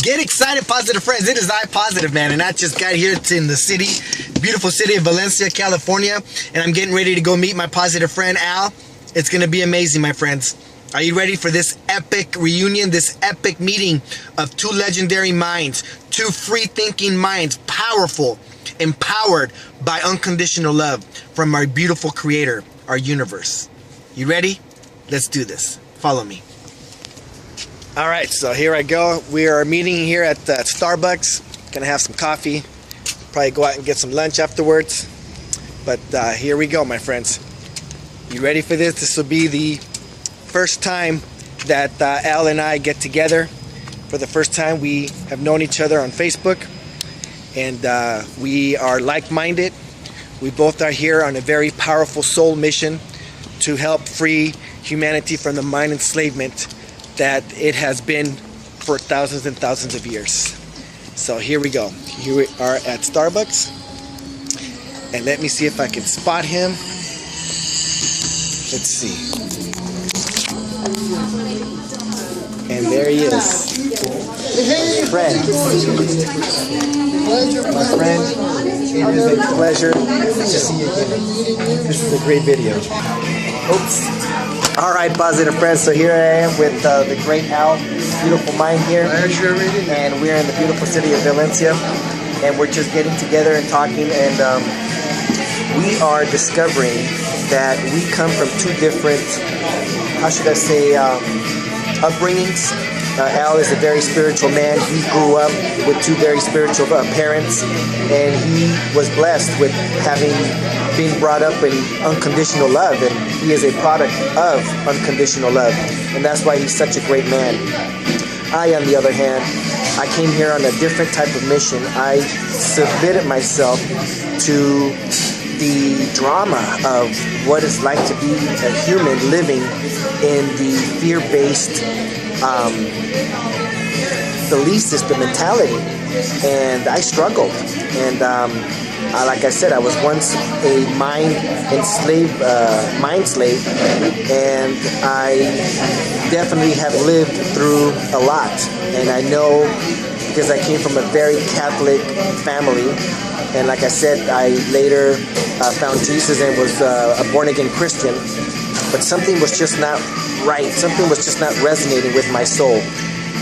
Get excited, positive friends. It is I Positive, man, and I just got here in the city, beautiful city of Valencia, California, and I'm getting ready to go meet my positive friend Al. It's gonna be amazing, my friends. Are you ready for this epic reunion, this epic meeting of two legendary minds, two free-thinking minds, powerful, empowered by unconditional love from our beautiful creator, our universe? You ready? Let's do this. Follow me. All right, so here I go. We are meeting here at Starbucks. Gonna have some coffee. Probably go out and get some lunch afterwards. But here we go, my friends. You ready for this? This will be the first time that Al and I get together. For the first time, we have known each other on Facebook, and we are like-minded. We both are here on a very powerful soul mission to help free humanity from the mind enslavement that it has been for thousands and thousands of years. So here we go. Here we are at Starbucks, and let me see if I can spot him. Let's see. And there he is. Friend. My friend, it is a pleasure to see you again. This is a great video. Oops. Alright, positive friends, so here I am with the great Al, beautiful mind here, and we're in the beautiful city of Valencia, and we're just getting together and talking, and we are discovering that we come from two different, how should I say, upbringings. Al is a very spiritual man. He grew up with two very spiritual parents, and he was blessed with having been brought up in unconditional love, and he is a product of unconditional love, and that's why he's such a great man. I, on the other hand, I came here on a different type of mission. I submitted myself to the drama of what it's like to be a human living in the fear-based belief system mentality, and I struggled, and like I said, I was once a mind slave, and I definitely have lived through a lot, and I know, because I came from a very Catholic family, and like I said, I later found Jesus and was a born-again Christian, but something was just not right. Something was just not resonating with my soul.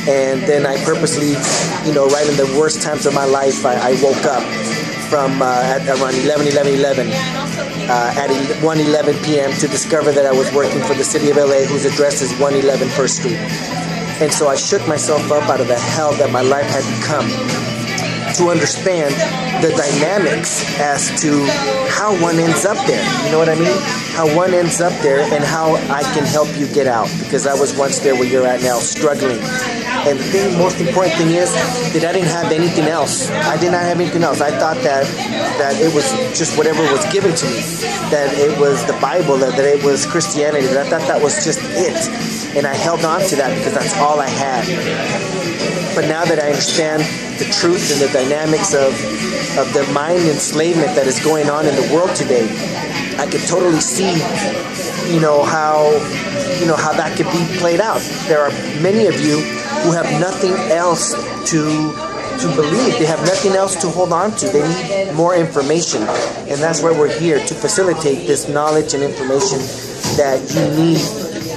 And then I purposely, right in the worst times of my life, I woke up from at around 11 at 1:11 p.m. to discover that I was working for the city of LA, whose address is 111 First Street. And so I shook myself up out of the hell that my life had become to understand the dynamics as to how one ends up there. You know what I mean? How one ends up there and how I can help you get out. Because I was once there where you're at now, struggling. And the most important thing is that I didn't have anything else. I did not have anything else. I thought that it was just whatever was given to me. That it was the Bible, that it was Christianity. That I thought that was just it. And I held on to that because that's all I had. But now that I understand the truth and the dynamics of the mind enslavement that is going on in the world today, I could totally see, how that could be played out. There are many of you who have nothing else to believe. They have nothing else to hold on to. They need more information. And that's why we're here, to facilitate this knowledge and information that you need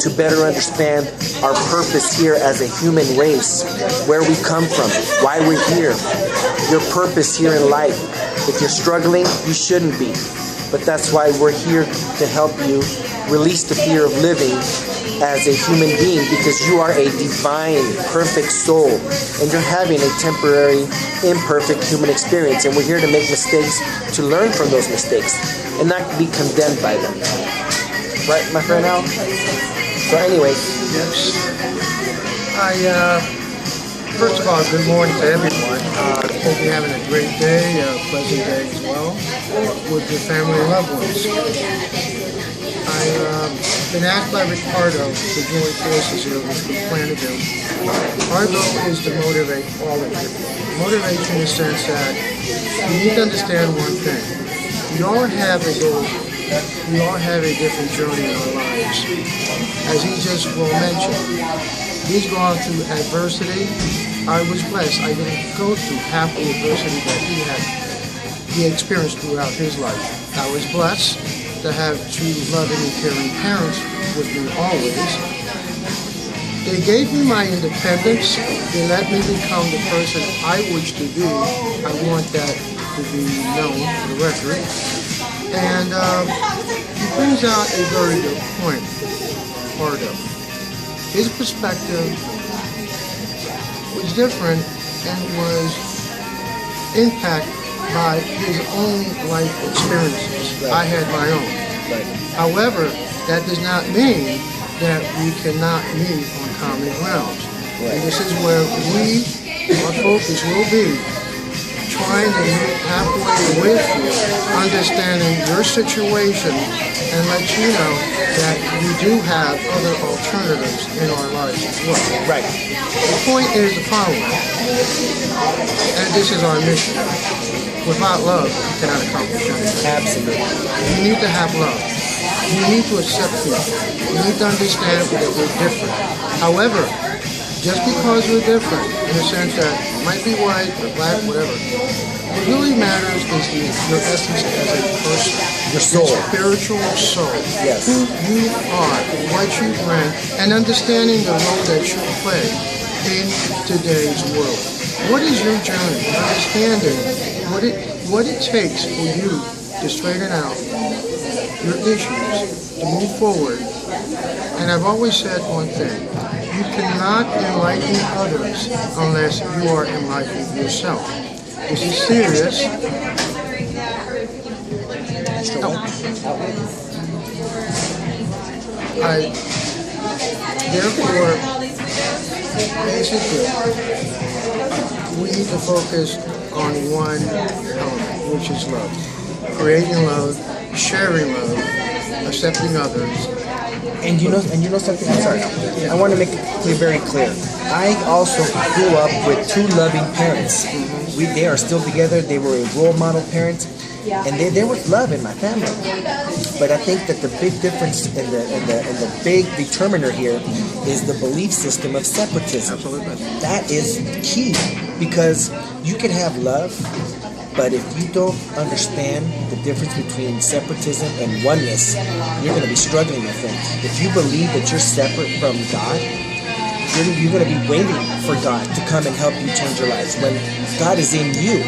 to better understand our purpose here as a human race, where we come from, why we're here, your purpose here in life. If you're struggling, you shouldn't be. But that's why we're here to help you release the fear of living as a human being, because you are a divine, perfect soul, and you're having a temporary, imperfect human experience, and we're here to make mistakes, to learn from those mistakes, and not be condemned by them. Right, my friend Al? So anyway. Yes. First of all, good morning to everyone. Hope you're having a great day, a pleasant day as well, with your family and loved ones. I've been asked by Ricardo to join forces here, which we plan to do. Our goal is to motivate all of you. Motivation in the sense that you need to understand one thing. We all have a goal. We all have a different journey in our lives. As he just mentioned, he's gone through adversity, I was blessed. I didn't go through half the adversity that he experienced throughout his life. I was blessed to have two loving and caring parents with me always. They gave me my independence. They let me become the person I wish to be. I want that to be known for the record. And he brings out a very good point, Pardo. His perspective was different and was impacted by his own life experiences. Right. I had my own. Right. However, that does not mean that we cannot meet on common ground. Right. And this is where our focus will be trying to meet halfway with you, understanding your situation, and let you know that we do have other alternatives in our lives as well. Right. The point is the following, and this is our mission. Without love, you cannot accomplish anything. Absolutely. You need to have love. You need to accept people. You need to understand that we're different. However, just because we're different, in the sense that you might be white or black, whatever, what really matters is your essence as a person. Your soul. Your spiritual soul. Yes. Who you are, what you bring, and understanding the role that you play in today's world. What is your journey? Understanding what it takes for you to straighten out your issues, to move forward. And I've always said one thing. You cannot enlighten others unless you are enlightened yourself. This is serious. Therefore, basically, we need to focus on one element, which is love. Creating love, sharing love, accepting others. And you know something? I'm sorry. I want to make it very clear. I also grew up with two loving parents. They are still together. They were role model parents, and there was love in my family. But I think that the big difference and the big determiner here is the belief system of separatism. Absolutely. That is key, because you can have love, but if you don't understand the difference between separatism and oneness, you're going to be struggling with things. If you believe that you're separate from God, you're going to be waiting for God to come and help you change your lives. When God is in you,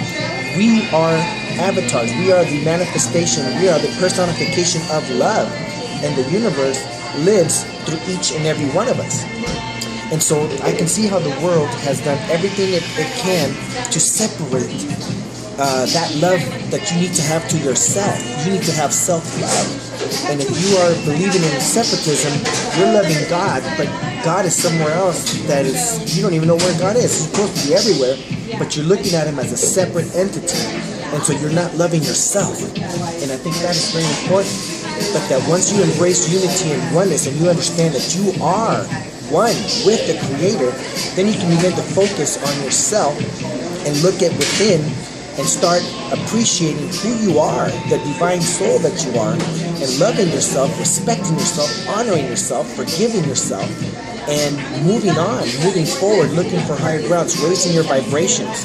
we are avatars. We are the manifestation. We are the personification of love. And the universe lives through each and every one of us. And so I can see how the world has done everything it can to separate that love that you need to have to yourself. You need to have self-love. And if you are believing in separatism, you're loving God, but God is somewhere else that is, you don't even know where God is. He's supposed to be everywhere, but you're looking at him as a separate entity. And so you're not loving yourself. And I think that is very important. But that once you embrace unity and oneness, and you understand that you are one with the Creator, then you can begin to focus on yourself and look at within and start appreciating who you are, the divine soul that you are, and loving yourself, respecting yourself, honoring yourself, forgiving yourself, and moving on, moving forward, looking for higher grounds, raising your vibrations,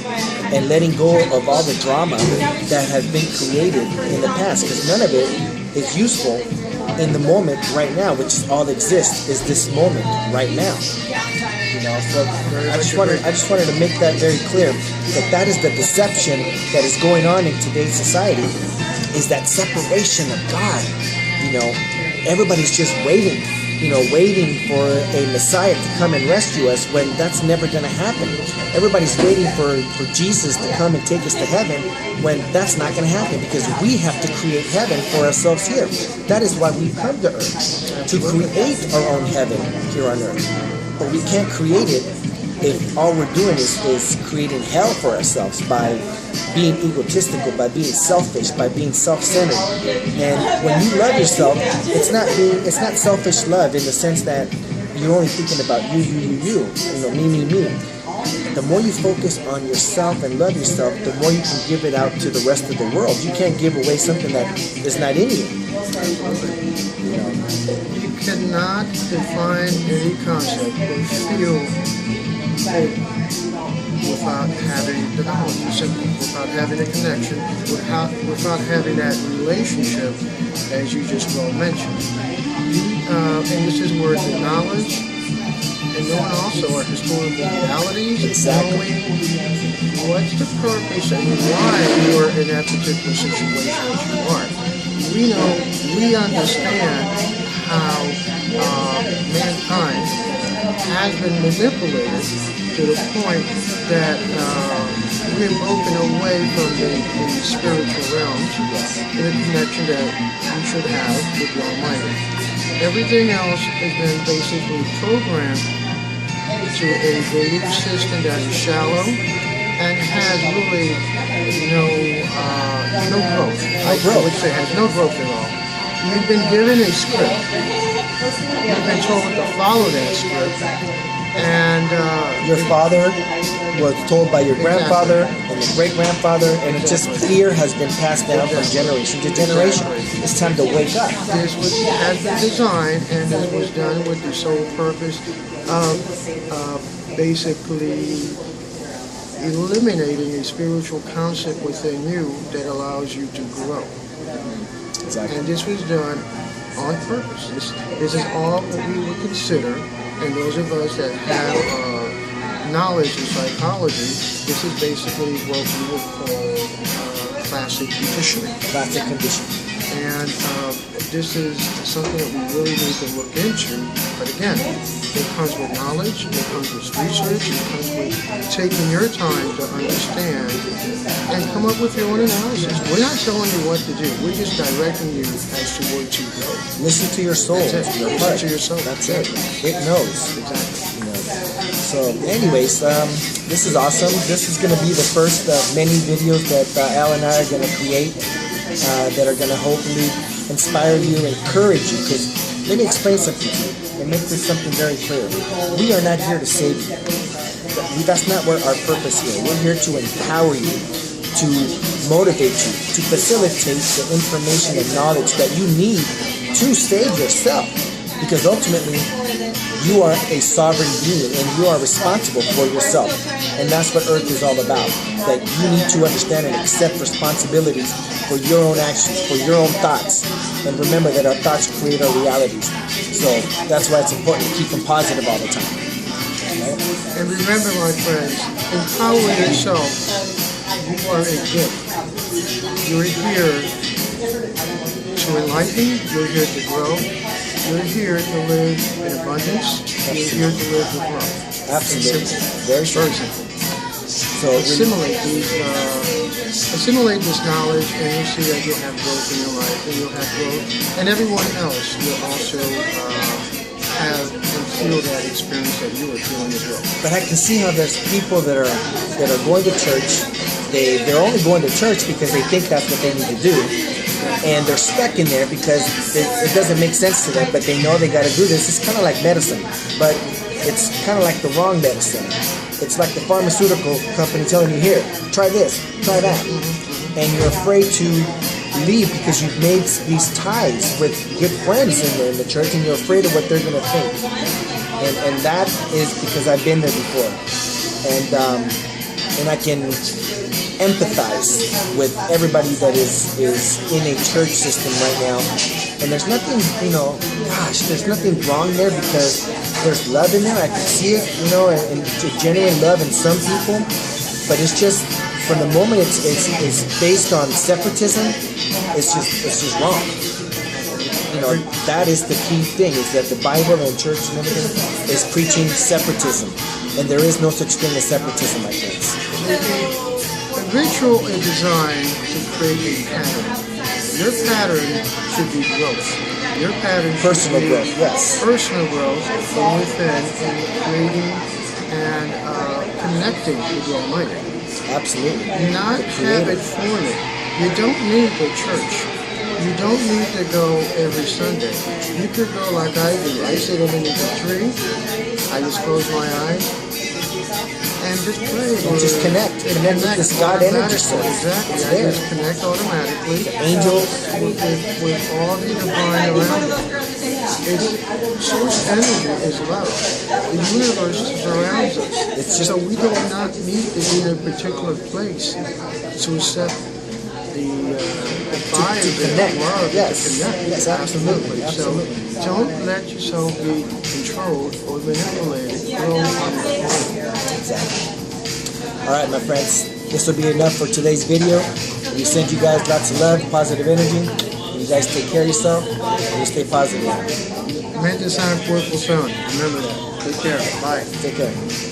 and letting go of all the drama that has been created in the past, because none of it is useful in the moment right now, which is all that exists is this moment right now. You know, so I just wanted to make that very clear, that is the deception that is going on in today's society, is that separation of God. You know, everybody's just waiting for a Messiah to come and rescue us, when that's never going to happen. Everybody's waiting for Jesus to come and take us to heaven, when that's not going to happen, because we have to create heaven for ourselves here. That is why we come to earth, to create our own heaven here on earth. But we can't create it if all we're doing is creating hell for ourselves by being egotistical, by being selfish, by being self-centered. And when you love yourself, it's not selfish love in the sense that you're only thinking about you, me. The more you focus on yourself and love yourself, the more you can give it out to the rest of the world. You can't give away something that is not in you. You cannot define any concept or feel without having the knowledge, simply without having a connection, without having that relationship, as you just well mentioned. And this is where the knowledge and knowing also our historical realities, knowing what's the purpose and why you are in that particular situation as you are. We understand how mankind has been manipulated to the point that we have broken away from the spiritual realms in a connection that we should have with the Almighty. Everything else has been basically programmed to a belief system that is shallow and has really no growth. I would say has no growth at all. You've been given a script. You've been told to follow that script. And your father was told by your grandfather and your great-grandfather, and it just fear has been passed down from generation to generation. It's time to wake up. This has been designed, and this was done with the sole purpose of basically eliminating a spiritual concept within you that allows you to grow. Exactly. And this was done on purpose. This is all what we would consider, and those of us that have knowledge in psychology, this is basically what we would call classic conditioning. Classic conditioning. And this is something that we really need to look into. But again, it comes with knowledge, it comes with research, it comes with taking your time to understand and come up with your own analysis. We're not telling you what to do. We're just directing you as to where to go. Listen to your soul. That's it. Your Listen heart. to your soul. That's it. It knows. Exactly. You know. So, anyways, this is awesome. This is going to be the first of many videos that Al and I are going to create that are going to hopefully inspire you, encourage you. Because let me explain something to you and make this something very clear. We are not here to save you. That's not where our purpose is. We're here to empower you, to motivate you, to facilitate the information and knowledge that you need to save yourself. Because ultimately, you are a sovereign being and you are responsible for yourself. And that's what Earth is all about. That you need to understand and accept responsibilities for your own actions, for your own thoughts. And remember that our thoughts create our realities. So that's why it's important to keep them positive all the time. Right? And remember, my friends, empower yourself. You are a gift. You're here to enlighten. You're here to grow. You're here to live in abundance. You're here to live with love. Absolutely. Very simple. So assimilate this knowledge, and you'll see that you'll have growth in your life, and you'll have growth, and everyone else will also have and feel that experience that you are feeling as well. But I can see how there's people that are going to church. They're only going to church because they think that's what they need to do. And they're stuck in there because it doesn't make sense to them, but they know they got to do this. It's kind of like medicine, but it's kind of like the wrong medicine. It's like the pharmaceutical company telling you, here, try this, try that. And you're afraid to leave because you've made these ties with good friends in the church, and you're afraid of what they're going to think. And that is because I've been there before. And I can empathize with everybody that is in a church system right now. And there's nothing, there's nothing wrong there because there's love in there. I can see it, and genuine love in some people. But it's just, from the moment it's based on separatism, it's just wrong. That is the key thing, is that the Bible and church and everything is preaching separatism. And there is no such thing as separatism, my friends. A ritual is designed to create a pattern. Your pattern should be growth. Your pattern should personal be growth, yes. Personal growth from within and creating and connecting with the Almighty. Absolutely. Not habit forming. You don't need the church. You don't need to go every Sunday. You could go like I do. I sit underneath a tree. I just close my eyes and just pray. And just connect with this God energy source. Exactly. It's I there. just connect automatically. The angels. With all the divine around me. Source energy is love. The universe surrounds us. It's just, So we do not need to be in a particular place to accept the fire, to connect. the love, Yes. to connect. Yes, absolutely. Absolutely. So don't let yourself be controlled or manipulated. Go on your own. Exactly. All right, my friends. This will be enough for today's video. We send you guys lots of love, positive energy. You guys take care of yourself and you stay positive. Mente sana por fulfilling. Remember that. Take care. Bye. Take care.